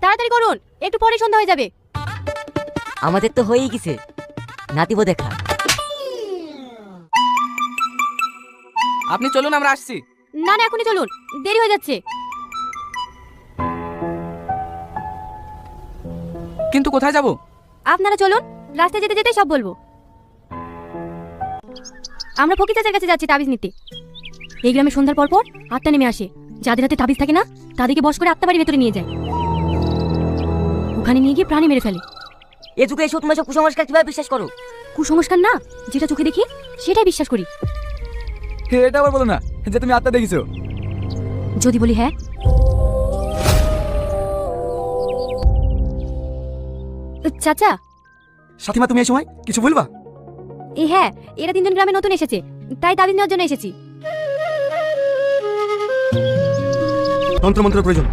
তাড়াতাড়ি করুন, একটু পরে সন্ধ্যা হয়ে যাবে। আমাদের তো হয়েই গেছে, নাতিব দেখা। আপনি চলুন, আমরা আসছি। না না, এখনই চলুন, দেরি হয়ে যাচ্ছে। কিন্তু কোথায় যাব? আপনারা চলুন, রাস্তায় যেতে যেতে সব বলবো। আমরা ফকির চাচার কাছে যাচ্ছি তাবিজ নিতে। এই গ্রামে সন্ধ্যার পর পর আত্মা নেমে আসে। যাদের হাতে তাবিজ থাকে না, তাদেরকে বশ করে আত্মা বাড়ির ভেতরে নিয়ে যায়। ওখানে নিয়ে গিয়ে প্রাণী মেরে ফেলে। এ যুগে এসব তোমার সব কুসংস্কার কিভাবে বিশ্বাস করো? কুসংস্কার না, যেটা চোখে দেখি সেটাই বিশ্বাস করি। এটা আবার বলো না যে তুমি আত্মা দেখিছো। যদি বলি হ্যাঁ, চাচা। সাথীমা, তুমি এই সময় কিছু বলবা? হ্যাঁ, এরা তিনজন গ্রামে নতুন এসেছে, তাই তাবিজ নেওয়ার জন্য এসেছি। তন্ত্র মন্ত্র প্রয়োজন।